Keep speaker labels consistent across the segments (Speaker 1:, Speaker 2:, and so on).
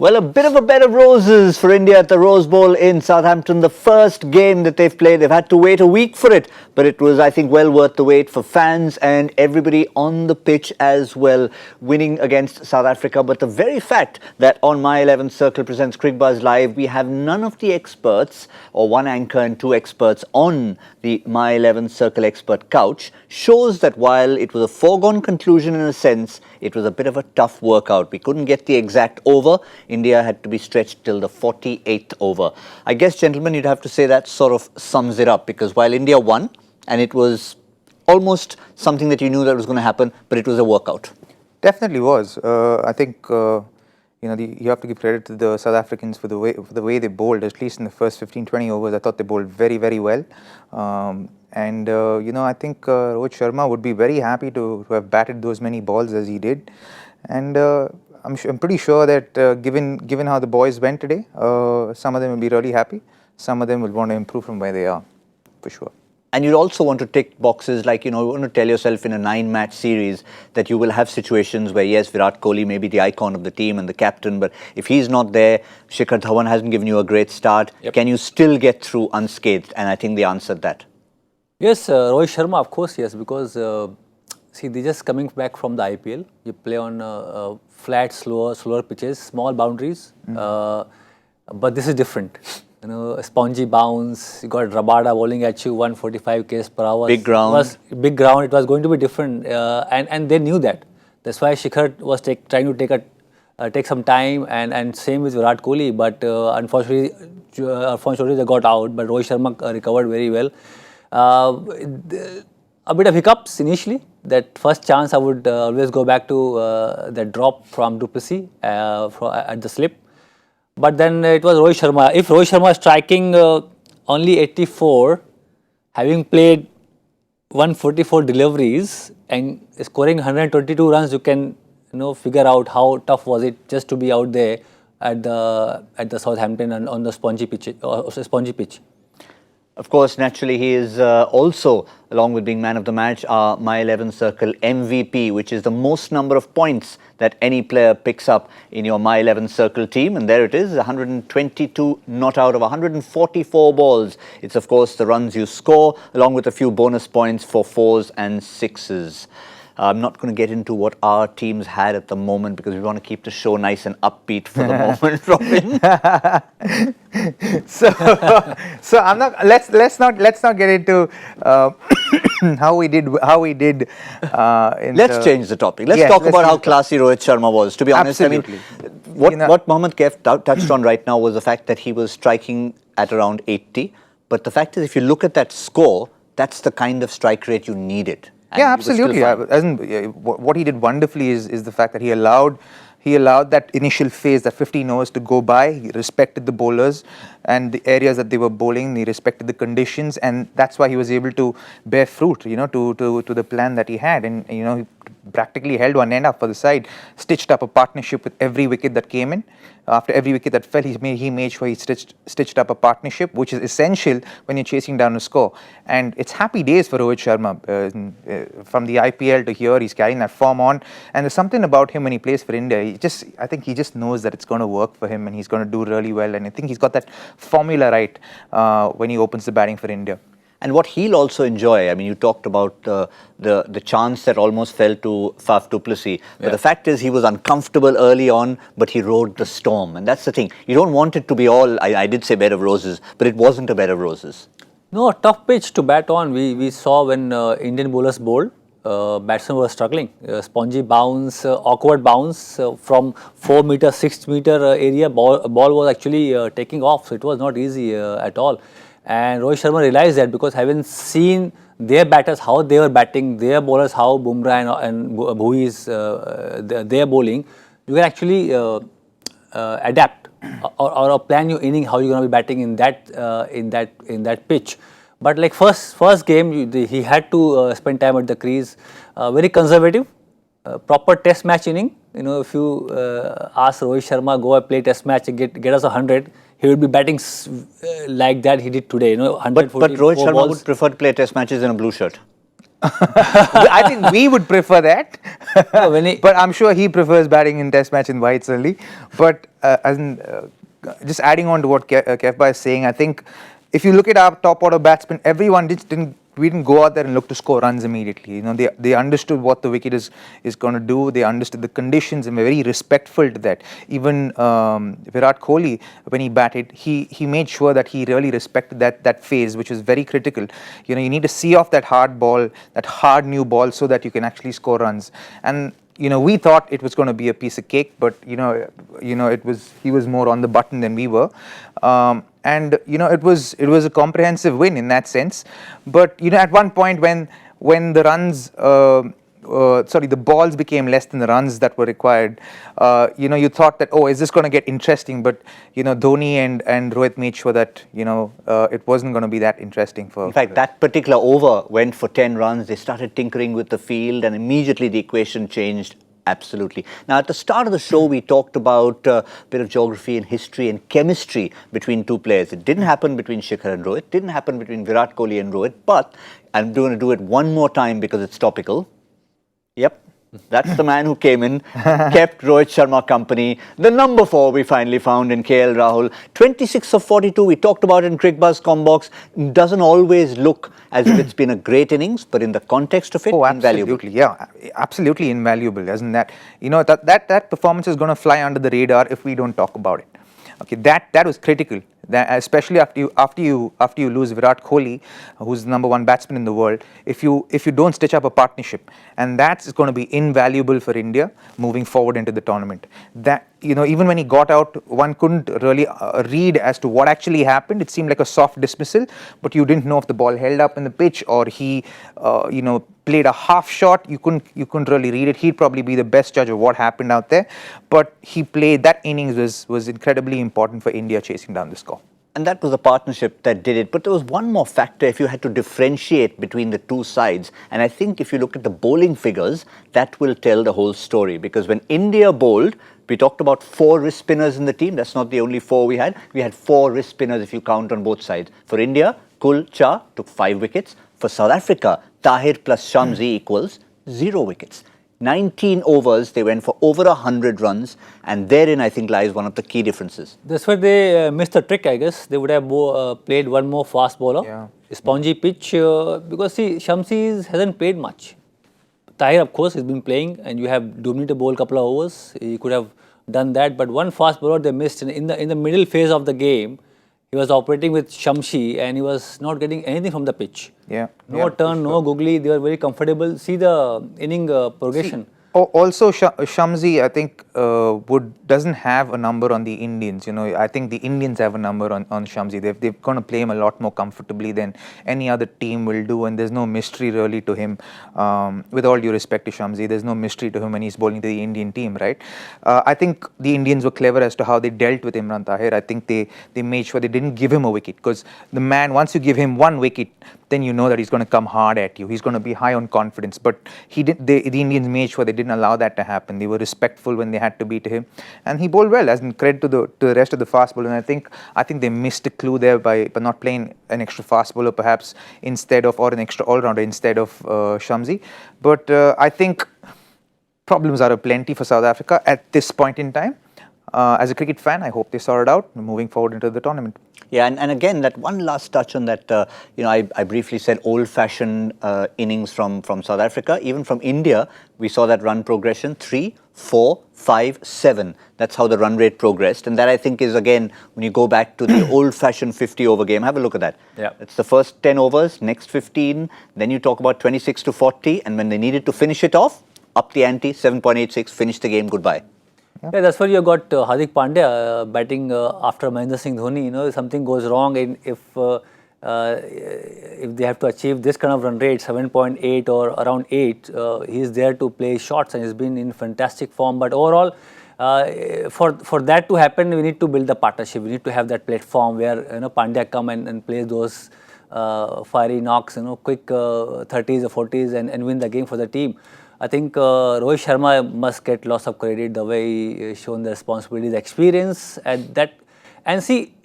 Speaker 1: Well, a bit of a bed of roses for India at the Rose Bowl in Southampton. The first game that they've played, they've had to wait a week for it. But it was, I think, well worth the wait for fans and everybody on the pitch as well, winning against South Africa. But the very fact that on My 11 Circle presents Cricbuzz Live, we have none of the experts, or one anchor and two experts on the My 11 Circle expert couch, shows that while it was a foregone conclusion in a sense, it was a bit of a tough workout. We couldn't get the exact over. India had to be stretched till the 48th over. I guess, gentlemen, you'd have to say that sort of sums it up, because while India won, and it was almost something that you knew that was going to happen, but it was a workout.
Speaker 2: Definitely was. I think you have to give credit to the South Africans for the way they bowled. At least in the first 15-20 overs, I thought they bowled very, very well. I think Rohit Sharma would be very happy to have batted those many balls as he did. And I'm pretty sure that given how the boys went today, some of them will be really happy. Some of them will want to improve from where they are, for sure.
Speaker 1: And you'd also want to tick boxes like, you want to tell yourself in a 9-match series that you will have situations where, yes, Virat Kohli may be the icon of the team and the captain, but if he's not there, Shikhar Dhawan hasn't given you a great start. Yep. Can you still get through unscathed? And I think they answered that.
Speaker 3: Yes, Rohit Sharma, of course, yes, because, see, they're just coming back from the IPL. You play on flat, slower pitches, small boundaries, but this is different. A spongy bounce, you got Rabada bowling at you, 145 k's per hour.
Speaker 1: Big ground.
Speaker 3: Big ground, it was going to be different, and they knew that. That's why Shikhar was trying to take some time, and same with Virat Kohli, but unfortunately they got out, but Rohit Sharma recovered very well. A bit of hiccups initially. That first chance I would always go back to that drop from du Plessis at the slip. But then it was Rohit Sharma. If Rohit Sharma is striking only 84, having played 144 deliveries and scoring 122 runs, you can figure out how tough was it just to be out there at the Southampton and on the spongy pitch.
Speaker 1: Of course, naturally, he is also, along with being man of the match, our My 11 Circle MVP, which is the most number of points that any player picks up in your My 11 Circle team. And there it is, 122 not out of 144 balls. It's, of course, the runs you score, along with a few bonus points for 4s and 6s. I'm not going to get into what our teams had at the moment because we want to keep the show nice and upbeat for the moment, Robin.
Speaker 2: So I'm not. Let's not get into how we did.
Speaker 1: Let's change the topic. Let's talk about how classy Rohit Sharma was. To be honest,
Speaker 2: absolutely.
Speaker 1: I mean, what Mohammad Kaif touched on right now was the fact that he was striking at around 80. But the fact is, if you look at that score, that's the kind of strike rate you needed.
Speaker 2: Yeah, absolutely. What he did wonderfully is the fact that he allowed that initial phase, that 15 overs to go by. He respected the bowlers and the areas that they were bowling. He respected the conditions, and that's why he was able to bear fruit, to the plan that he had. And he practically held one end up for the side, stitched up a partnership with every wicket that came in. After every wicket that fell, he made sure he stitched up a partnership, which is essential when you're chasing down a score. And it's happy days for Rohit Sharma. From the IPL to here, he's carrying that form on. And there's something about him when he plays for India. I think he just knows that it's going to work for him and he's going to do really well. And I think he's got that formula right when he opens the batting for India.
Speaker 1: And what he'll also enjoy, I mean, you talked about the chance that almost fell to Faf du Plessis. But the fact is he was uncomfortable early on, but he rode the storm. And that's the thing. You don't want it to be all, I did say bed of roses, but it wasn't a bed of roses.
Speaker 3: No, a tough pitch to bat on. We saw when Indian bowlers bowled, batsmen were struggling. Spongy bounce, awkward bounce from 4 meter, 6 meter area. Ball was actually taking off. So it was not easy at all. And Rohit Sharma realized that because having seen their batters, how they were batting, their bowlers, how Bumrah and Bhui is their bowling, you can actually adapt or plan your inning how you're going to be batting in that pitch. But like first game, he had to spend time at the crease, very conservative, proper test match inning. If you ask Rohit Sharma, go and play test match and get us 100, he would be batting like that he did today. 144
Speaker 1: But Rohit Sharma
Speaker 3: balls.
Speaker 1: would prefer to play test matches in a blue shirt.
Speaker 2: I think we would prefer that.
Speaker 3: No, when he-
Speaker 2: But I'm sure he prefers batting in Test match in whites only. But just adding on to what Kefba is saying, I think if you look at our top order batsmen, everyone we didn't go out there and look to score runs immediately. You know, they understood what the wicket is going to do. They understood the conditions and were very respectful to that. Even Virat Kohli, when he batted, he made sure that he really respected that phase, which was very critical. You know, you need to see off that hard ball, that hard new ball, so that you can actually score runs. And you know, we thought it was going to be a piece of cake, but he was more on the button than we were. And you know, it was a comprehensive win in that sense. But you know, at one point when the runs the balls became less than the runs that were required, you know, you thought that, oh, is this going to get interesting? But you know, Dhoni and Rohit made sure that, you know, it wasn't going to be that interesting for.
Speaker 1: In fact, that particular over went for 10 runs. They started tinkering with the field, and immediately the equation changed. Absolutely. Now, at the start of the show, we talked about a bit of geography and history and chemistry between two players. It didn't happen between Shikhar and Rohit. Didn't happen between Virat Kohli and Rohit. But I'm going to do it one more time because it's topical. Yep. That's the man who came in, kept Rohit Sharma company. The number 4 we finally found in KL Rahul. 26 of 42, we talked about it in Cricbuzz Combox. Doesn't always look as if it's been a great innings, but in the context of it, invaluable.
Speaker 2: Absolutely, yeah, absolutely invaluable, isn't that? You know, that performance is going to fly under the radar if we don't talk about it. Okay, that was critical. That, especially after you lose Virat Kohli, who's the number 1 batsman in the world, if you don't stitch up a partnership, and that's going to be invaluable for India moving forward into the tournament. That, you know, even when he got out, one couldn't really read as to what actually happened. It seemed like a soft dismissal, but you didn't know if the ball held up in the pitch or he, you know, played a half shot. You couldn't really read it. He'd probably be the best judge of what happened out there. But he played, that innings was incredibly important for India chasing down the score.
Speaker 1: And that was a partnership that did it. But there was one more factor if you had to differentiate between the two sides. And I think if you look at the bowling figures, that will tell the whole story. Because when India bowled, we talked about 4 wrist spinners in the team. That's not the only 4 we had. We had 4 wrist spinners if you count on both sides. For India, Kul Cha took 5 wickets. For South Africa, Tahir plus Shamsi equals 0 wickets. 19 overs, they went for over 100 runs, and therein I think lies one of the key differences.
Speaker 3: That's why they missed the trick, I guess. They would have played one more fast bowler, spongy pitch, because see, Shamsi hasn't played much. Tahir, of course, has been playing, and you have Dominator bowl a couple of overs. He could have done that, but one fast bowler they missed in the middle phase of the game. He was operating with Shamsi and he was not getting anything from the pitch.
Speaker 2: Yeah.
Speaker 3: No turn, no googly. They were very comfortable. See the inning progression.
Speaker 2: Also, Shamsi, I think, doesn't have a number on the Indians. You know, I think the Indians have a number on Shamsi. They're going to play him a lot more comfortably than any other team will do, and there's no mystery really to him. With all due respect to Shamsi, there's no mystery to him when he's bowling to the Indian team, right? I think the Indians were clever as to how they dealt with Imran Tahir. I think they made sure they didn't give him a wicket, because the man, once you give him 1 wicket, then you know that he's going to come hard at you. He's going to be high on confidence. But the Indians made sure they didn't allow that to happen. They were respectful when they had to be to him, and he bowled well. As in credit to the rest of the fast bowler. And I think they missed a clue there by not playing an extra fast bowler perhaps instead of, or an extra all rounder instead of Shamsi. But I think problems are aplenty for South Africa at this point in time. As a cricket fan, I hope they sort it out moving forward into the tournament.
Speaker 1: Yeah, and again, that one last touch on that, you know, I briefly said old-fashioned innings from South Africa. Even from India, we saw that run progression, 3, 4, 5, 7. That's how the run rate progressed. And that, I think, is, again, when you go back to the old-fashioned 50-over game, have a look at that.
Speaker 3: Yeah.
Speaker 1: It's the first 10 overs, next 15, then you talk about 26 to 40, and when they needed to finish it off, up the ante, 7.86, finish the game, goodbye.
Speaker 3: Yeah, that's why you got Hardik Pandya batting after Mahendra Singh Dhoni. You know, if something goes wrong, and if they have to achieve this kind of run rate, 7.8 or around 8, he is there to play shots and he's been in fantastic form. But overall, for that to happen, we need to build the partnership. We need to have that platform where, you know, Pandya come and play those fiery knocks, you know, quick 30s or 40s and win the game for the team. I think Rohit Sharma must get lots of credit the way he shown the responsibility, the experience at that. And see,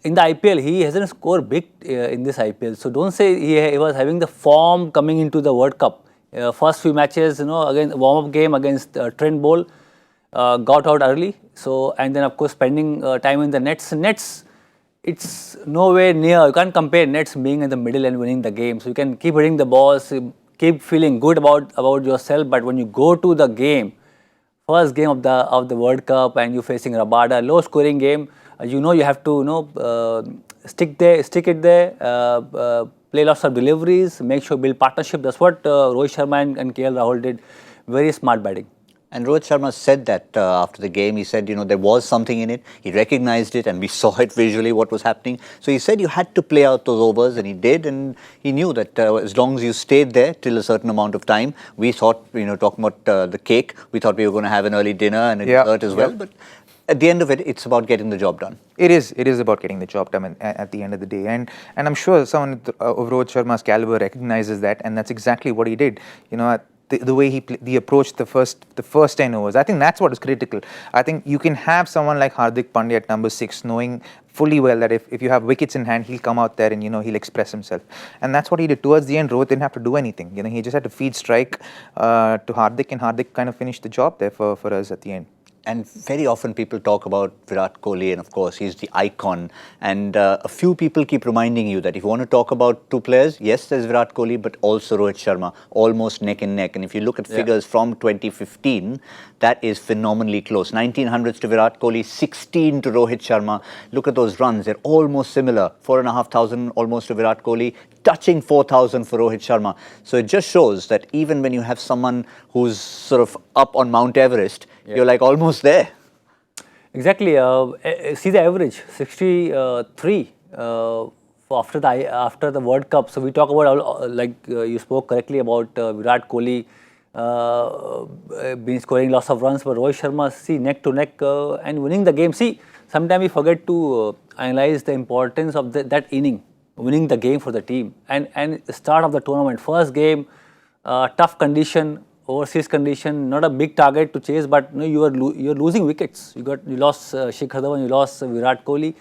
Speaker 3: in the IPL, he hasn't scored big in this IPL. So don't say he was having the form coming into the World Cup. First few matches, again warm-up game against Trent Bowl, got out early. So and then of course spending time in the nets. Nets, it's nowhere near. You can't compare nets being in the middle and winning the game. So you can keep hitting the balls, keep feeling good about yourself. But when you go to the game, first game of the World Cup, and you're facing Rabada, low scoring game, you have to stick it there, play lots of deliveries, make sure build partnership. That's what Rohit Sharma and KL Rahul did. Very smart batting.
Speaker 1: And Rohit Sharma said that after the game. He said, there was something in it. He recognized it, and we saw it visually what was happening. So he said you had to play out those overs, and he did. And he knew that as long as you stayed there till a certain amount of time, we thought, talking about the cake, we thought we were going to have an early dinner and a dessert as well. But at the end of it, it's about getting the job done.
Speaker 2: It is about getting the job done at the end of the day, and I'm sure someone of Rohit Sharma's caliber recognizes that, and that's exactly what he did. The way he approached the first 10 overs, I think that's what is critical. I think you can have someone like Hardik Pandya at number 6, knowing fully well that if you have wickets in hand, he'll come out there and he'll express himself, and that's what he did. Towards the end, Rohit didn't have to do anything. He just had to feed strike to Hardik, and Hardik kind of finished the job there for us at the end.
Speaker 1: And very often people talk about Virat Kohli, and of course he's the icon. And a few people keep reminding you that if you want to talk about two players, yes, there's Virat Kohli, but also Rohit Sharma, almost neck and neck. And if you look at figures from 2015, that is phenomenally close. 1900s to Virat Kohli, 16 to Rohit Sharma. Look at those runs; they're almost similar. 4,500 almost to Virat Kohli, touching 4,000 for Rohit Sharma. So it just shows that even when you have someone who's sort of up on Mount Everest, you're like almost there.
Speaker 3: Exactly. See the average, 63 after the World Cup. So we talk about, like you spoke correctly about Virat Kohli been scoring lots of runs, but Rohit Sharma, see, neck to neck and winning the game. See, sometimes we forget to analyze the importance of that inning, winning the game for the team, and the start of the tournament. First game, tough condition, overseas condition, not a big target to chase, but you're losing wickets. You lost Shikhar Dhawan, you lost Virat Kohli,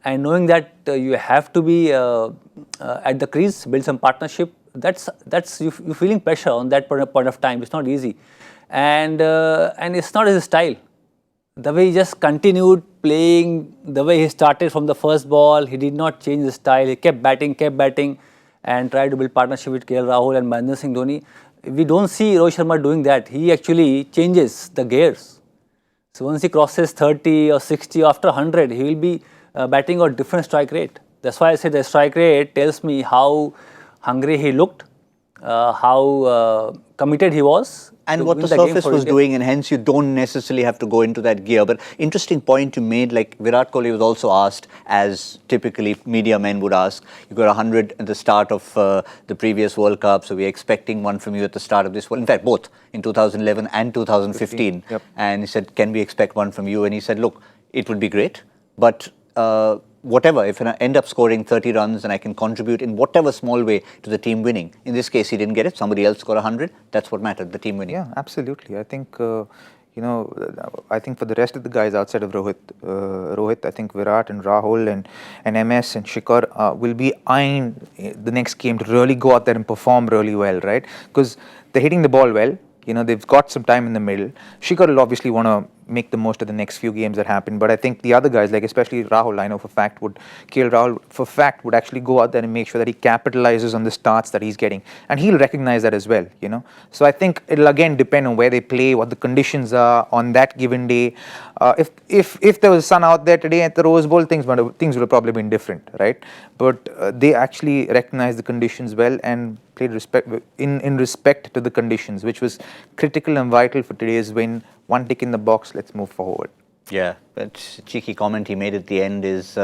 Speaker 3: and knowing that you have to be at the crease, build some partnership. That's you feeling pressure on that point of time. It's not easy, and it's not his style. The way he just continued playing, the way he started from the first ball, he did not change his style. He kept batting, and tried to build partnership with KL Rahul and Mahendra Singh Dhoni. We don't see Rohit Sharma doing that. He actually changes the gears. So once he crosses 30 or 60, after 100, he will be batting at different strike rate. That's why I say the strike rate tells me how hungry he looked, how committed he was.
Speaker 1: And what the surface was doing, and hence you don't necessarily have to go into that gear. But interesting point you made, like Virat Kohli was also asked, as typically media men would ask, you got 100 at the start of the previous World Cup, so we're expecting one from you at the start of this World. In fact, both in 2011 and 2015.
Speaker 2: Yep.
Speaker 1: And he said, can we expect one from you? And he said, look, it would be great, but whatever, if I end up scoring 30 runs and I can contribute in whatever small way to the team winning. In this case, he didn't get it. Somebody else got 100. That's what mattered, the team winning.
Speaker 2: Yeah, absolutely. I think, I think for the rest of the guys outside of Rohit, I think Virat and Rahul and MS and Shikhar will be eyeing the next game to really go out there and perform really well, right? Because they're hitting the ball well. They've got some time in the middle. Shikhar will obviously want to make the most of the next few games that happen. But I think the other guys, like especially Rahul, I know for fact KL Rahul for fact would actually go out there and make sure that he capitalizes on the starts that he's getting. And he'll recognize that as well, So I think it'll again depend on where they play, what the conditions are on that given day. If there was sun out there today at the Rose Bowl, things would have probably been different, right? But they actually recognize the conditions well and played in respect to the conditions, which was critical and vital for today's win. One tick in the box, let's move forward.
Speaker 1: Yeah, that cheeky comment he made at the end is,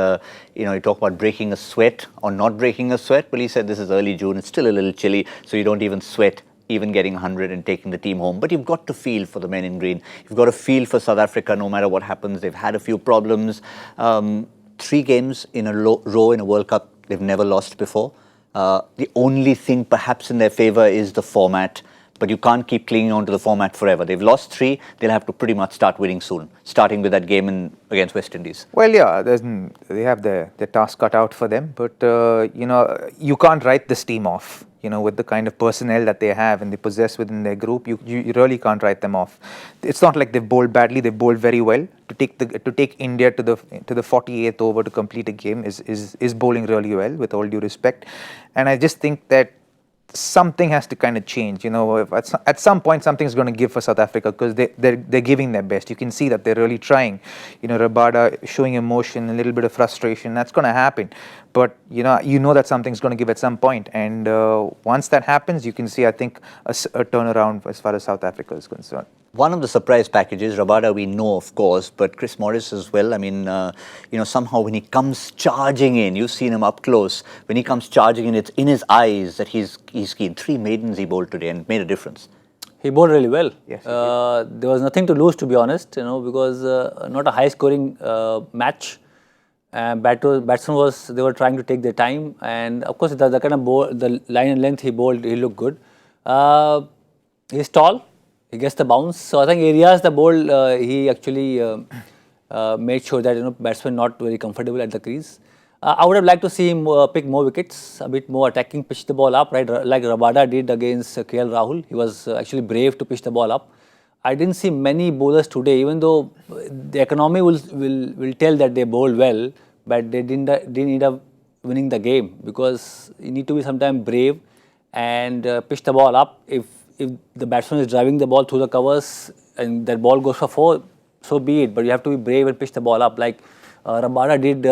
Speaker 1: he talked about breaking a sweat or not breaking a sweat. Well, he said this is early June, it's still a little chilly, so you don't even sweat, even getting 100 and taking the team home. But you've got to feel for the men in green. You've got to feel for South Africa no matter what happens. They've had a few problems. 3 games in a row in a World Cup they've never lost before. The only thing perhaps in their favour is the format. but you can't keep clinging on to the format forever. They've lost 3, they'll have to pretty much start winning soon, starting with that game against West Indies.
Speaker 2: Well, yeah, they have their task cut out for them, but you can't write this team off. With the kind of personnel that they have and they possess within their group, you really can't write them off. It's not like they've bowled badly; they've bowled very well. To take India to the 48th over to complete a game is bowling really well, with all due respect. And I just think that something has to kind of change. At some point something's going to give for South Africa, because they're giving their best. You can see that they're really trying. Rabada showing emotion, a little bit of frustration. That's going to happen. But you know that something's going to give at some point. And once that happens, you can see, I think, a turnaround as far as South Africa is concerned.
Speaker 1: One of the surprise packages, Rabada we know, of course, but Chris Morris as well. I mean, somehow when he comes charging in, you've seen him up close, when he comes charging in, it's in his eyes that he's keen. 3 maidens he bowled today and made a difference.
Speaker 3: He bowled really well.
Speaker 2: Yes,
Speaker 3: there was nothing to lose, to be honest, because not a high scoring match. Batsmen they were trying to take their time, and of course the kind of bowl, the line and length he bowled, he looked good. He's tall. He gets the bounce. So I think areas the ball he actually made sure that batsmen not very comfortable at the crease. I would have liked to see him pick more wickets, a bit more attacking, pitch the ball up, right, like Rabada did against KL Rahul. He was actually brave to pitch the ball up. I didn't see many bowlers today, even though the economy will tell that they bowled well, but they didn't end up winning the game, because you need to be sometimes brave and pitch the ball up. If the batsman is driving the ball through the covers and that ball goes for 4, so be it. But you have to be brave and pitch the ball up, like Rabada did.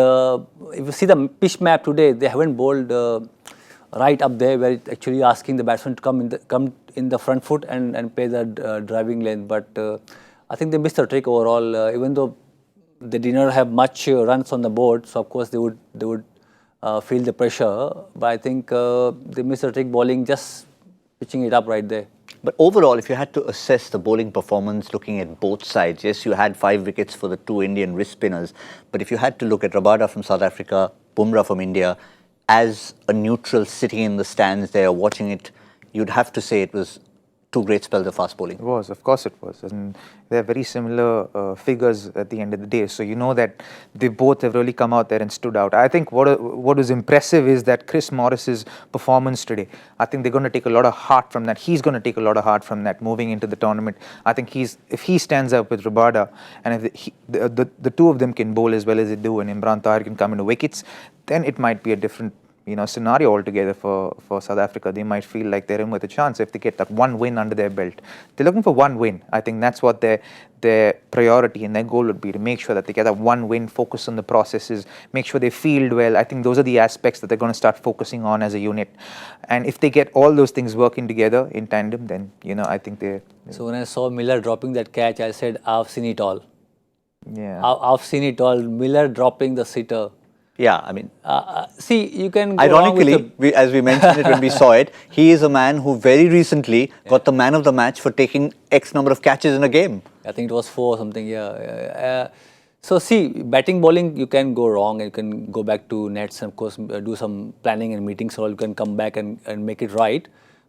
Speaker 3: If you see the pitch map today, they haven't bowled right up there, where it's actually asking the batsman to come in the front foot and play the driving lane. But I think they missed the trick overall. Even though they did not have much runs on the board, so of course they would feel the pressure. But I think they missed the trick bowling, just pitching it up right there.
Speaker 1: But overall, if you had to assess the bowling performance looking at both sides, yes, you had 5 wickets for the 2 Indian wrist spinners. But if you had to look at Rabada from South Africa, Bumrah from India, as a neutral sitting in the stands there watching it, you'd have to say it was 2 great spells of fast bowling.
Speaker 2: It was, of course it was. And they're very similar figures at the end of the day. So you know that they both have really come out there and stood out. I think what was impressive is that Chris Morris's performance today. I think they're going to take a lot of heart from that. He's going to take a lot of heart from that moving into the tournament. I think if he stands up with Rabada, and if the 2 of them can bowl as well as they do, and Imran Tahir can come into wickets, then it might be a different scenario altogether for South Africa. They might feel like they're in with a chance if they get that 1 win under their belt. They're looking for 1 win. I think that's what their priority and their goal would be, to make sure that they get that 1 win, focus on the processes, make sure they field well. I think those are the aspects that they're going to start focusing on as a unit. And if they get all those things working together in tandem, then, I think they're...
Speaker 3: So when I saw Miller dropping that catch, I said, I've seen it all.
Speaker 2: Yeah.
Speaker 3: I've seen it all. Miller dropping the sitter.
Speaker 1: Yeah, I mean,
Speaker 3: see, you can go
Speaker 1: ironically, as we mentioned it when we saw it, he is a man who very recently got the man of the match for taking X number of catches in a game.
Speaker 3: I think it was 4 or something, yeah. So see, batting, bowling, you can go wrong, and you can go back to nets and of course do some planning and meetings, so you can come back and make it right.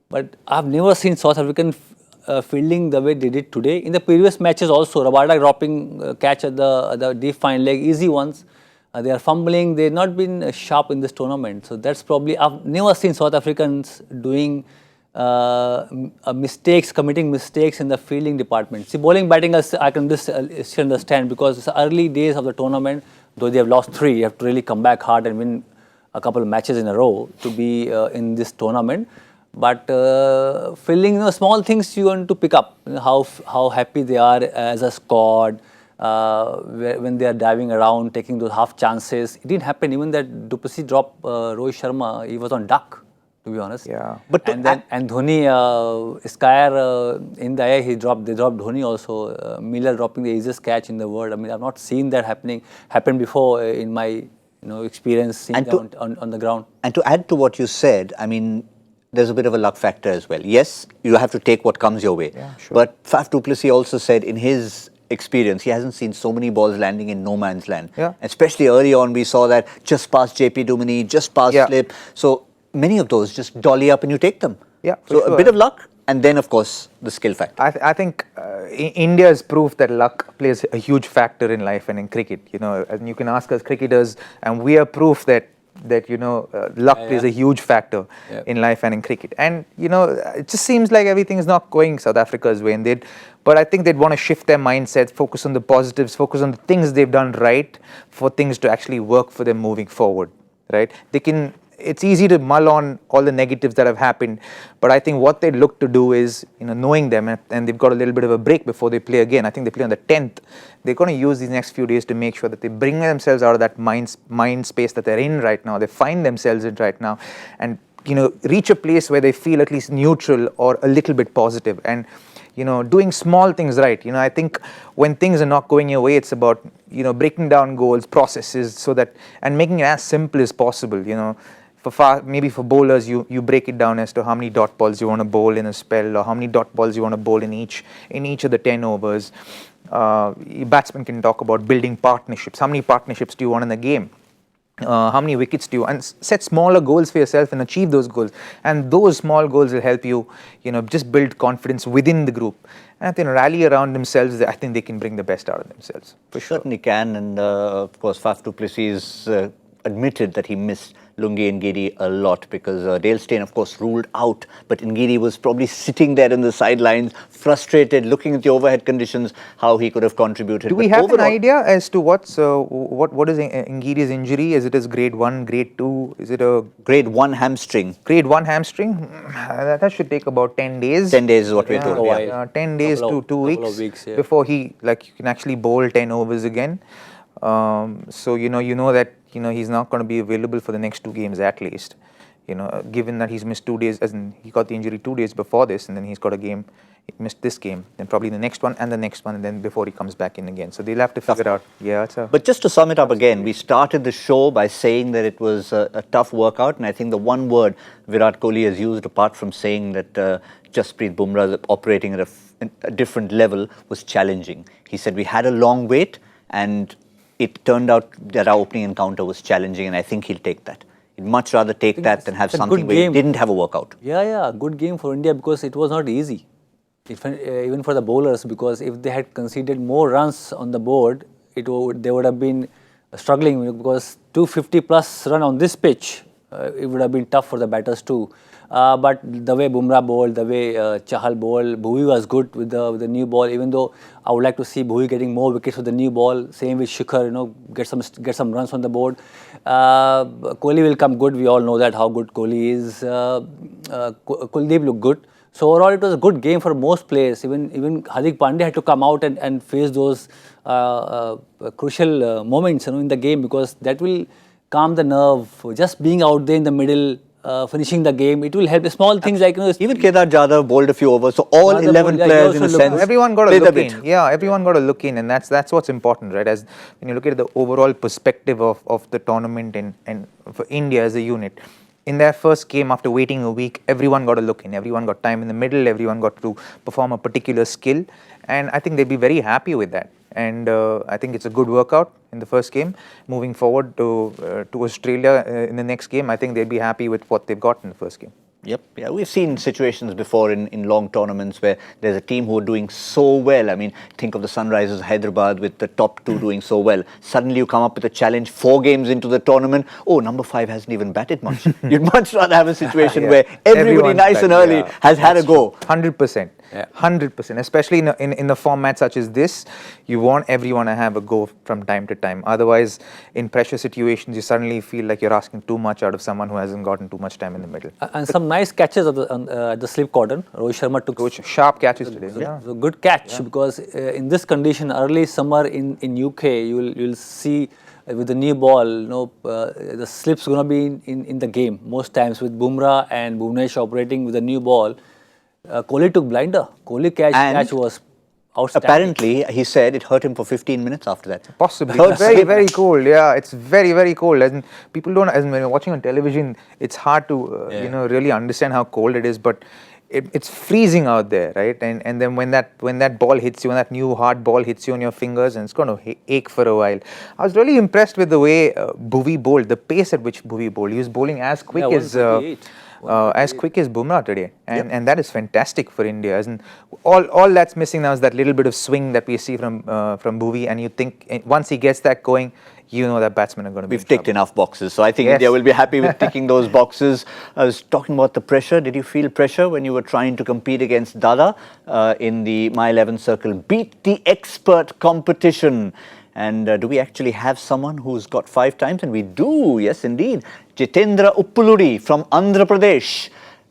Speaker 3: But I've never seen South African fielding the way they did today. In the previous matches also, Rabada dropping catch at the deep fine leg, easy ones. They are fumbling. They've not been sharp in this tournament. So that's probably, I've never seen South Africans doing committing mistakes in the fielding department. See, bowling, batting, I can still understand, because it's the early days of the tournament. Though they have lost 3, you have to really come back hard and win a couple of matches in a row to be in this tournament. But fielding, small things you want to pick up. How happy they are as a squad. When they are diving around, taking those half chances. It didn't happen. Even that du Plessis dropped Rohit Sharma, he was on duck, to be honest.
Speaker 2: Yeah.
Speaker 1: But
Speaker 3: and Dhoni, Skyer in the air, they dropped Dhoni also. Miller dropping the easiest catch in the world. I mean, I've not seen that happen before in my experience seeing them on the ground.
Speaker 1: And to add to what you said, I mean, there's a bit of a luck factor as well. Yes, you have to take what comes your way.
Speaker 2: Yeah, sure.
Speaker 1: But Faf du Plessis also said in his experience, he hasn't seen so many balls landing in no man's land.
Speaker 2: Yeah.
Speaker 1: Especially early on, we saw that just past JP Duminy, just past slip. So many of those just dolly up and you take them.
Speaker 2: Yeah,
Speaker 1: so
Speaker 2: sure.
Speaker 1: a bit of luck. And then, of course, the skill factor.
Speaker 2: I think India has proved that luck plays a huge factor in life and in cricket. You know, and you can ask us cricketers, and we are proof that luck plays a huge factor in life and in cricket. And you know, it just seems like everything is not going South Africa's way, and but I think they'd want to shift their mindset, focus on the positives, focus on the things they've done right, for things to actually work for them moving forward. Right? It's easy to mull on all the negatives that have happened, but I think what they look to do is, you know, knowing them, and they've got a little bit of a break before they play again. I think they play on the 10th. They're going to use these next few days to make sure that they bring themselves out of that mind space that they're in right now. They find themselves in right now, and you know, reach a place where they feel at least neutral or a little bit positive, and you know, doing small things right. You know, I think when things are not going your way, it's about, you know, breaking down goals, processes, so that, and making it as simple as possible. You know, maybe for bowlers, you break it down as to how many dot balls you want to bowl in a spell, or how many dot balls you want to bowl in each of the 10 overs. Batsmen can talk about building partnerships. How many partnerships do you want in the game? How many wickets do you, and set smaller goals for yourself and achieve those goals. And those small goals will help you, you know, just build confidence within the group. And if they rally around themselves, I think they can bring the best out of themselves. For sure.
Speaker 1: Certainly can. And of course, Faf du Plessis admitted that he missed Lungi Ngidi a lot, because Dale Steyn, of course, ruled out, but Ngidi was probably sitting there in the sidelines, frustrated, looking at the overhead conditions, how he could have contributed.
Speaker 2: Do we have an idea as to what is Ngidi's injury? Is it his grade 1, grade 2? Is it a
Speaker 1: grade 1 hamstring?
Speaker 2: Grade 1 hamstring? That should take about 10 days.
Speaker 1: 10 days is what we're told.
Speaker 2: 10 days to 2 weeks, before he can actually bowl 10 overs again. So you know that he's not going to be available for the next 2 games at least. You know, given that he's missed 2 days, as in he got the injury 2 days before this, and then he's got a game, he missed this game, then probably the next one and the next one, and then before he comes back in again. So they'll have to figure out. Yeah,
Speaker 1: but just to sum it up again, we started the show by saying that it was a tough workout, and I think the one word Virat Kohli has used, apart from saying that Jasprit Bumrah operating at a different level, was challenging. He said we had a long wait, and it turned out that our opening encounter was challenging, and I think he'll take that. He'd much rather take that than have something where he didn't have a workout.
Speaker 3: Yeah, good game for India, because it was not easy, even for the bowlers, because if they had conceded more runs on the board, they would have been struggling, because 250 plus run on this pitch, it would have been tough for the batters too. But the way Bumrah bowled, the way Chahal bowled, Bhuvi was good with the new ball. Even though I would like to see Bhuvi getting more wickets with the new ball. Same with Shikhar, get some runs on the board. Kohli will come good. We all know that how good Kohli is. Kuldeep looked good. So overall, it was a good game for most players. Even Hardik Pandya had to come out and face those crucial moments, in the game, because that will calm the nerve. Just being out there in the middle, finishing the game, it will help. Small things like,
Speaker 1: even Kedar Jadhav bowled a few overs, so all 11 players in a sense.
Speaker 2: Everyone got to look in. Yeah, everyone got to look in, and that's what's important, right? As when you look at the overall perspective of the tournament and for India as a unit, in their first game after waiting a week, everyone got to look in. Everyone got time in the middle. Everyone got to perform a particular skill, and I think they'd be very happy with that. And I think it's a good workout in the first game. Moving forward to Australia in the next game, I think they'd be happy with what they've got in the first game.
Speaker 1: Yep. Yeah, we've seen situations before in long tournaments where there's a team who are doing so well. I mean, think of the Sunrisers Hyderabad with the top 2 doing so well. Suddenly you come up with a challenge 4 games into the tournament. Oh, number 5 hasn't even batted much. You'd much rather have a situation where everybody nice and early has had a go.
Speaker 2: 100%. 100%. Especially in the format such as this, you want everyone to have a go from time to time. Otherwise, in pressure situations, you suddenly feel like you're asking too much out of someone who hasn't gotten too much time in the middle.
Speaker 3: And some nice catches at the slip cordon. Rohit Sharma took
Speaker 2: sharp catches today.
Speaker 3: So good catch, because in this condition, early summer in UK, you'll see with the new ball, the slip's going to be in the game most times, with Bumrah and Bhuvnesh operating with the new ball. Kohli took blinder. Kohli catch was outstanding.
Speaker 1: Apparently, he said it hurt him for 15 minutes after that.
Speaker 2: Possibly. It's very, very cold. Yeah, it's very, very cold. As in, people don't, when you're watching on television, it's hard to really understand how cold it is. But it's freezing out there, right? And then when that ball hits you, when that new hard ball hits you on your fingers, and it's going to ache for a while. I was really impressed with the way Bhuvi bowled, the pace at which Bhuvi bowled. He was bowling as quick as as quick as Bumrah today, and that is fantastic for India. Isn't all that's missing now is that little bit of swing that we see from Bhuvi, and you think once he gets that going, you know that batsmen are going to be.
Speaker 1: We've ticked enough boxes, so I think
Speaker 2: Yes.
Speaker 1: India will be happy with ticking those boxes. I was talking about the pressure. Did you feel pressure when you were trying to compete against Dada in the My 11 Circle Beat the Expert competition? And do we actually have someone who's got 5 times? And we do, yes indeed. Jitendra Uppuluri from Andhra Pradesh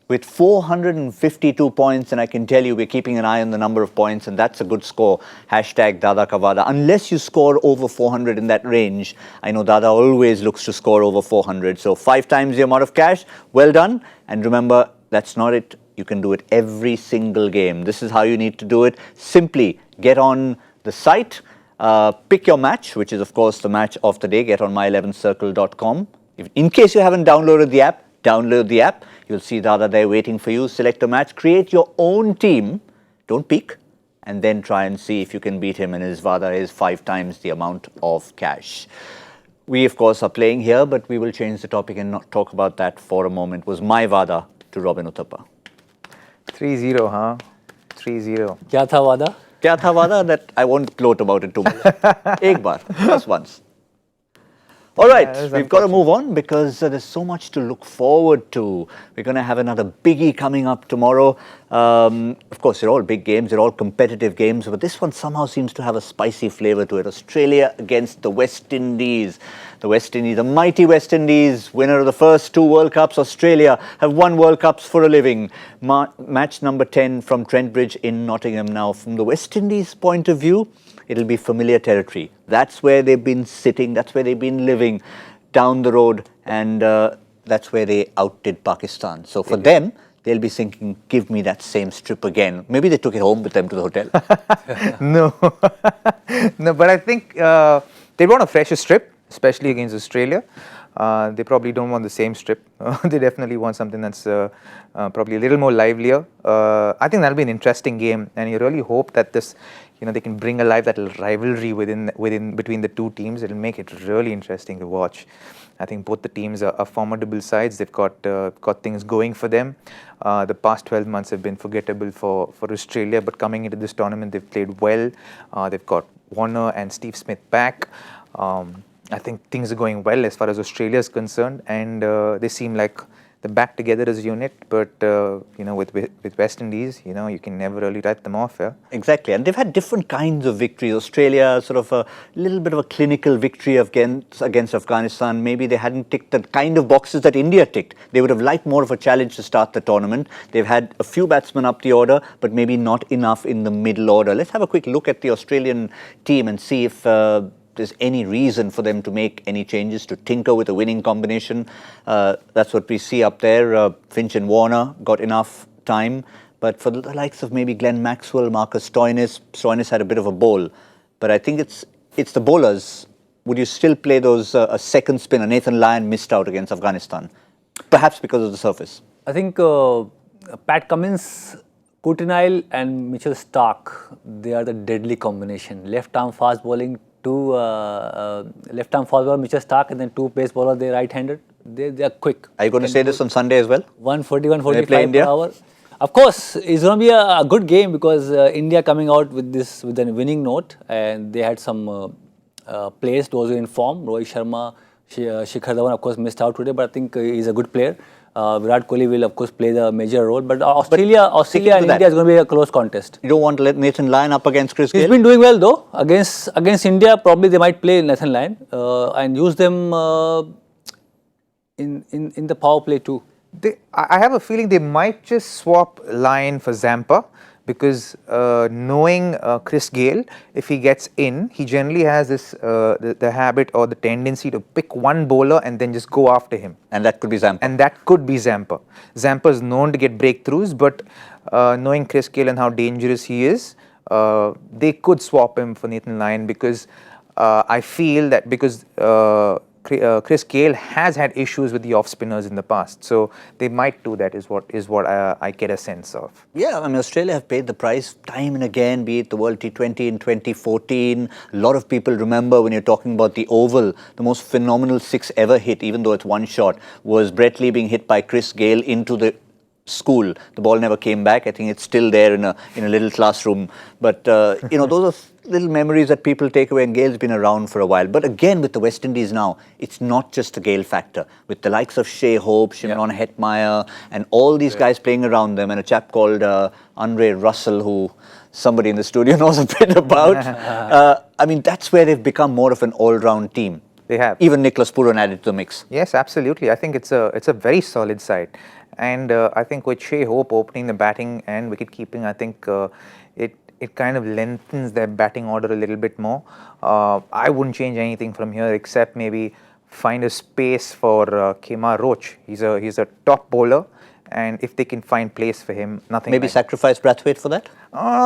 Speaker 1: with 452 points, and I can tell you we're keeping an eye on the number of points, and that's a good score. Hashtag Dada Kavada. Unless you score over 400 in that range, I know Dada always looks to score over 400. So 5 times the amount of cash, well done. And remember, that's not it. You can do it every single game. This is how you need to do it. Simply get on the site, pick your match, which is of course the match of the day. Get on my11circle.com. In case you haven't downloaded the app, download the app. You'll see Dada there waiting for you. Select a match, create your own team. Don't peek. And then try and see if you can beat him, and his Vada is 5 times the amount of cash. We, of course, are playing here, but we will change the topic and not talk about that for a moment. Was my Vada to Robin Uthappa.
Speaker 2: 3-0, huh? 3-0.
Speaker 3: क्या था वादा?
Speaker 1: Kya tha Vada? That I won't gloat about it too much. Ek baar, just once. All right, we've got to move on because there's so much to look forward to. We're going to have another biggie coming up tomorrow. Of course, they're all big games, they're all competitive games, but this one somehow seems to have a spicy flavour to it. Australia against the West Indies. The West Indies, the mighty West Indies, winner of the first 2 World Cups. Australia have won World Cups for a living. Match number 10 from Trent Bridge in Nottingham. Now, from the West Indies' point of view, it'll be familiar territory. That's where they've been sitting, that's where they've been living down the road, and that's where they outdid Pakistan. So for them, they'll be thinking, give me that same strip again. Maybe they took it home with them to the hotel.
Speaker 2: No, no, but I think they want a fresher strip, especially against Australia. They probably don't want the same strip. They definitely want something that's probably a little more livelier. I think that'll be an interesting game, and you really hope that this, they can bring alive that rivalry between the two teams. It'll make it really interesting to watch. I think both the teams are formidable sides. They've got things going for them. The past 12 months have been forgettable for Australia, but coming into this tournament, they've played well. They've got Warner and Steve Smith back. I think things are going well as far as Australia is concerned, and they seem like they're back together as a unit. But with West Indies, you can never really write them off. Yeah?
Speaker 1: Exactly, and they've had different kinds of victories. Australia, sort of a little bit of a clinical victory against Afghanistan. Maybe they hadn't ticked the kind of boxes that India ticked. They would have liked more of a challenge to start the tournament. They've had a few batsmen up the order, but maybe not enough in the middle order. Let's have a quick look at the Australian team and see if there's any reason for them to make any changes, to tinker with a winning combination. That's what we see up there. Finch and Warner got enough time. But for the likes of maybe Glenn Maxwell, Marcus Stoinis had a bit of a bowl. But I think it's the bowlers. Would you still play those a second spinner? Nathan Lyon missed out against Afghanistan, perhaps because of the surface.
Speaker 3: I think Pat Cummins, Coutinho and Mitchell Starc, they are the deadly combination. Left-arm fast bowling, 2 left-arm fast bowler, Mitchell Starc, and then 2 pace bowler, they right-handed. They are quick.
Speaker 1: Are you going to say this on Sunday as well?
Speaker 3: 140, 145 per hour. Of course, it's going to be a good game because India coming out with a winning note, and they had some players, those who are in form. Rohit Sharma, Shikhar Dhawan, of course, missed out today, but I think he's a good player. Virat Kohli will, of course, play the major role. But Australia and India is going to be a close contest.
Speaker 1: You don't want to let Nathan Lyon up against Chris Gayle?
Speaker 3: He's been doing well, though. Against India, probably they might play Nathan Lyon and use them in the power play too.
Speaker 2: I have a feeling they might just swap Lyon for Zampa, because knowing Chris Gayle, if he gets in, he generally has this the habit or the tendency to pick one bowler and then just go after him.
Speaker 1: And that could be Zampa.
Speaker 2: And that could be Zampa. Zampa is known to get breakthroughs, but knowing Chris Gayle and how dangerous he is, they could swap him for Nathan Lyon, because I feel that because Chris Gale has had issues with the off spinners in the past, so they might do that. Is what I get a sense of.
Speaker 1: Yeah, I mean, Australia have paid the price time and again, be it the World T20 in 2014. A lot of people remember when you're talking about the Oval, the most phenomenal six ever hit, even though it's one shot, was Brett Lee being hit by Chris Gale into the school. The ball never came back. I think it's still there in a little classroom. But, those are little memories that people take away, and Gale's been around for a while. But again, with the West Indies now, it's not just the Gale factor. With the likes of Shea Hope, Shimron Hetmeyer, and all these guys playing around them, and a chap called Andre Russell, who somebody in the studio knows a bit about. I mean, that's where they've become more of an all-round team.
Speaker 2: They have.
Speaker 1: Even Nicholas Pooran added to the mix.
Speaker 2: Yes, absolutely. I think it's a very solid side. And I think with Shea Hope opening the batting and wicket keeping, I think it kind of lengthens their batting order a little bit more. I wouldn't change anything from here except maybe find a space for Kemar Roach. He's a top bowler, and if they can find place for him, nothing.
Speaker 1: Maybe sacrifice Brathwaite for that?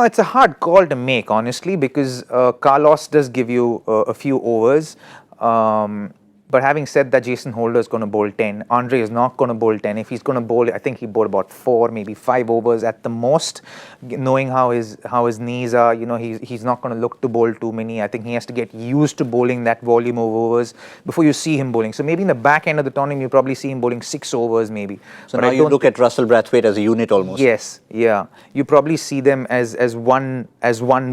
Speaker 2: It's a hard call to make, honestly, because Carlos does give you a few overs. But having said that, Jason Holder is going to bowl 10. Andre is not going to bowl 10. If he's going to bowl, I think he bowled about 4, maybe 5 overs at the most. Knowing how his knees are, he's not going to look to bowl too many. I think he has to get used to bowling that volume of overs before you see him bowling. So maybe in the back end of the tournament, you probably see him bowling 6 overs maybe.
Speaker 1: So but now you look at Russell Brathwaite as a unit almost.
Speaker 2: Yes, yeah. You probably see them as one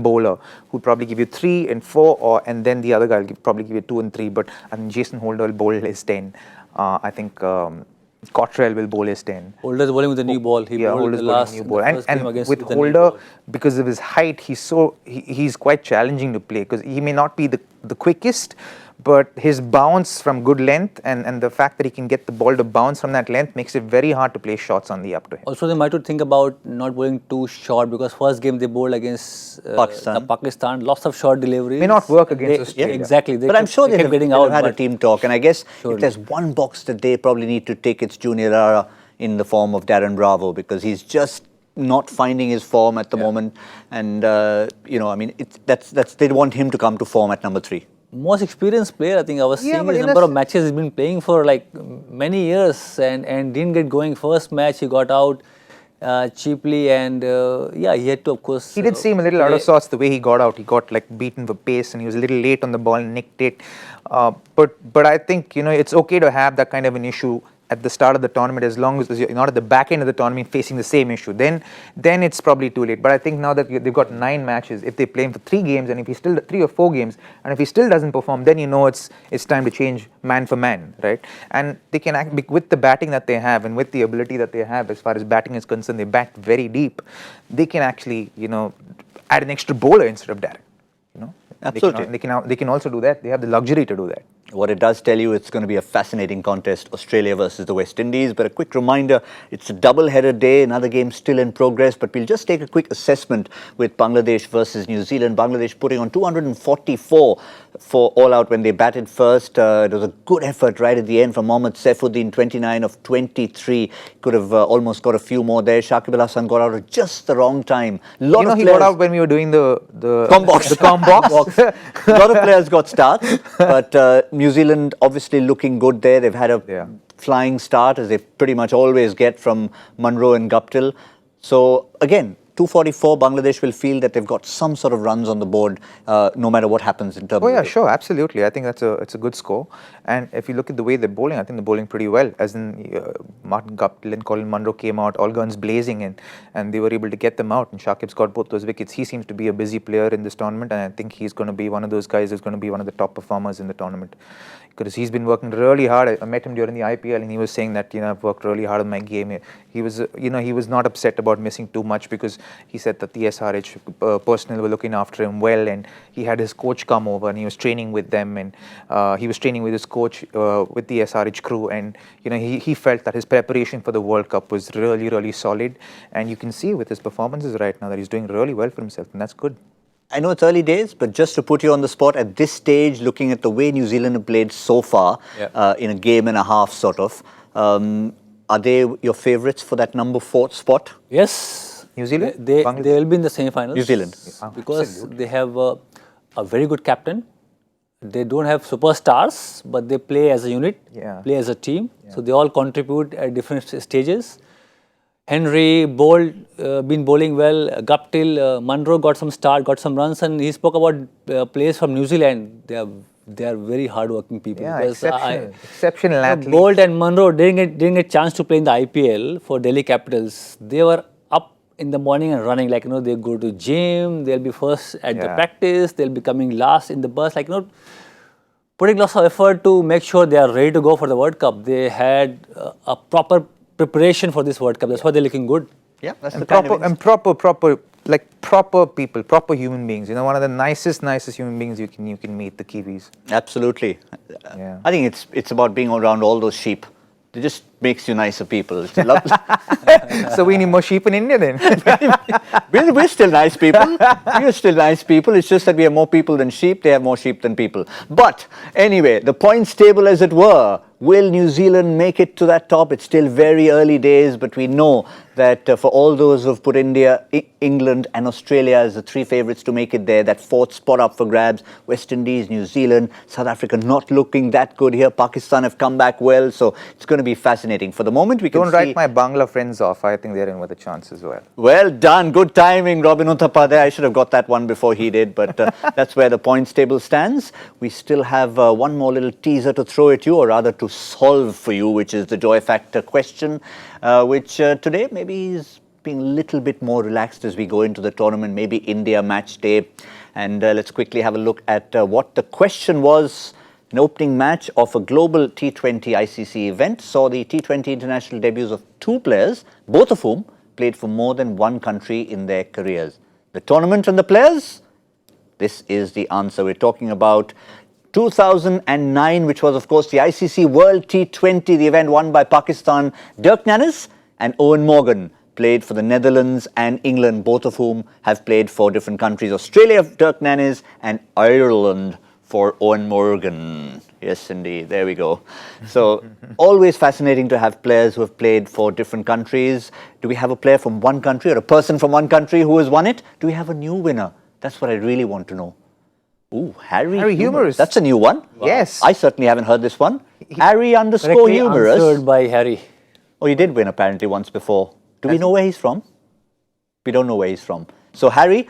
Speaker 2: bowler who'd probably give you 3 and 4, and then the other guy will probably give you 2 and 3. But I mean, Jason Holder will bowl his 10. I think Cottrell will bowl his 10.
Speaker 3: Holder's bowling with a new ball. He bowled the last
Speaker 2: new ball. And with
Speaker 3: the
Speaker 2: Holder, because of his height, he's quite challenging to play because he may not be the quickest, but his bounce from good length and the fact that he can get the ball to bounce from that length makes it very hard to play shots on the up to him.
Speaker 3: Also, they might think about not bowling too short because first game they bowled against Pakistan. Lots of short deliveries.
Speaker 2: May not work against Australia.
Speaker 3: Yeah, exactly.
Speaker 1: But I'm sure they've had a team talk. And I guess
Speaker 3: surely.
Speaker 1: If there's one box that they probably need to tick, it's Junior Ara in the form of Darren Bravo, because he's just not finding his form at the moment. And, they want him to come to form at number 3.
Speaker 3: Most experienced player, I think. I was seeing his number of matches he's been playing for like many years and didn't get going. First match he got out cheaply, and he had to, of course.
Speaker 2: He did seem a little out of sorts the way he got out. He got like beaten for pace, and he was a little late on the ball and nicked it. But I think it's okay to have that kind of an issue at the start of the tournament, as long as you're not at the back end of the tournament facing the same issue. Then it's probably too late. But I think now that they've got 9 matches, if they play him for 3 games, and if he still 3 or 4 games, and if he still doesn't perform, then it's time to change man for man, right? And they can act with the batting that they have and with the ability that they have as far as batting is concerned. They bat very deep. They can actually add an extra bowler instead of Darren.
Speaker 1: Absolutely.
Speaker 2: They can also do that. They have the luxury to do that.
Speaker 1: What it does tell you, it's going to be a fascinating contest, Australia versus the West Indies. But a quick reminder, it's a double-header day, another game still in progress. But we'll just take a quick assessment with Bangladesh versus New Zealand. Bangladesh putting on 244 for all-out when they batted first. It was a good effort right at the end from Mohammad Saifuddin, 29 of 23. Could have almost got a few more there. Shakib Al Hasan got out at just the wrong time.
Speaker 2: He got out when we were doing the
Speaker 1: combox.
Speaker 2: The combox.
Speaker 1: A lot of players got starts, but New Zealand obviously looking good there. They've had a flying start, as they pretty much always get from Munro and Guptill. So again, 244, Bangladesh will feel that they've got some sort of runs on the board, no matter what happens in terms of...
Speaker 2: Oh yeah, sure, absolutely. I think it's a good score. And if you look at the way they're bowling, I think they're bowling pretty well. As in, Martin Guptill and Colin Munro came out, all guns blazing, and they were able to get them out. And Shakib's got both those wickets. He seems to be a busy player in this tournament, and I think he's going to be one of those guys who's going to be one of the top performers in the tournament. Because he's been working really hard. I met him during the IPL, and he was saying that I've worked really hard on my game. He was he was not upset about missing too much, because he said that the SRH personnel were looking after him well, and he had his coach come over and he was training with them, and he was training with his coach with the SRH crew, and he felt that his preparation for the World Cup was really, really solid, and you can see with his performances right now that he's doing really well for himself, and that's good.
Speaker 1: I know it's early days, but just to put you on the spot, at this stage, looking at the way New Zealand have played so far, in a game and a half sort of, are they your favourites for that number 4 spot?
Speaker 3: Yes.
Speaker 2: New Zealand?
Speaker 3: They will be in the semi-finals.
Speaker 1: New Zealand.
Speaker 3: Because they have a very good captain, they don't have superstars, but they play as a unit,
Speaker 2: Yeah.
Speaker 3: play as a team. So they all contribute at different stages. Henry been bowling well. Guptill, Munro got some start, got some runs, and he spoke about players from New Zealand. They are very hardworking people.
Speaker 2: Yeah,
Speaker 3: Because
Speaker 2: exceptional athletes.
Speaker 3: Bolt and Munro didn't get chance to play in the IPL for Delhi Capitals. They were up in the morning and running, like, they go to gym, they'll be first at the practice, they'll be coming last in the bus, like, putting lots of effort to make sure they are ready to go for the World Cup. They had a proper preparation for this World Cup. That's why they're looking good.
Speaker 1: Yeah, that's
Speaker 2: And
Speaker 1: the kind of
Speaker 2: proper people, proper human beings. One of the nicest human beings you can meet, the Kiwis.
Speaker 1: Absolutely.
Speaker 2: Yeah.
Speaker 1: I think it's about being around all those sheep. It just makes you nicer people. It's lovely.
Speaker 2: So we need more sheep in India then.
Speaker 1: We're still nice people. We're still nice people. It's just that we have more people than sheep. They have more sheep than people. But anyway, the points table, as it were, will New Zealand make it to that top? It's still very early days, but we know that for all those who've put India, England and Australia as the three favourites to make it there, that fourth spot up for grabs, West Indies, New Zealand, South Africa not looking that good here. Pakistan have come back well, so it's going to be fascinating. For the moment, we can
Speaker 2: Don't write my Bangla friends off. I think they're in with a chance as well.
Speaker 1: Well done. Good timing, Robin Uthappa there. I should have got that one before he did, but that's where the points table stands. We still have one more little teaser to throw at you, or rather to solve for you, which is the joy factor question, which today maybe is being a little bit more relaxed as we go into the tournament, maybe India match day. And let's quickly have a look at what the question was. An opening match of a global T20 ICC event saw the T20 international debuts of two players, both of whom played for more than one country in their careers. The tournament and the players? This is the answer. We're talking about 2009, which was, of course, the ICC World T20, the event won by Pakistan. Dirk Nannes and Owen Morgan played for the Netherlands and England, both of whom have played for different countries. Australia, Dirk Nannes, and Ireland for Owen Morgan. Yes, indeed. There we go. So, always fascinating to have players who have played for different countries. Do we have a player from one country or a person from one country who has won it? Do we have a new winner? That's what I really want to know. Ooh, Harry Humorous. That's a new one.
Speaker 2: Wow. Yes.
Speaker 1: I certainly haven't heard this one. Harry_humorous.
Speaker 3: Answered by Harry.
Speaker 1: Oh, he did win apparently once before. Do we know where he's from? We don't know where he's from. So, Harry,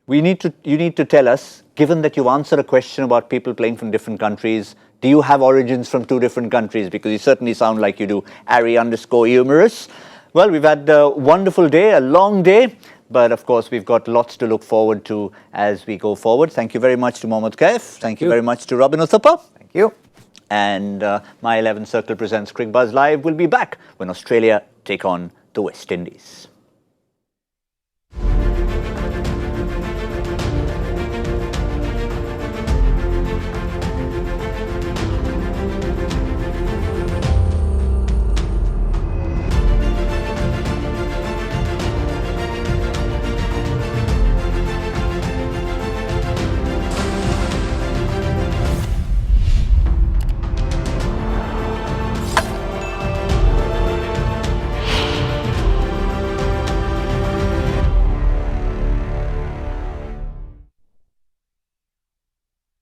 Speaker 1: you need to tell us, given that you've answered a question about people playing from different countries, do you have origins from two different countries? Because you certainly sound like you do. Harry_humorous. Well, we've had a wonderful day, a long day. But of course, we've got lots to look forward to as we go forward. Thank you very much to Mohammad Kaif. Thank you very much to Robin Uthappa.
Speaker 2: Thank you.
Speaker 1: And My 11 Circle presents Cricbuzz Live will be back when Australia take on the West Indies.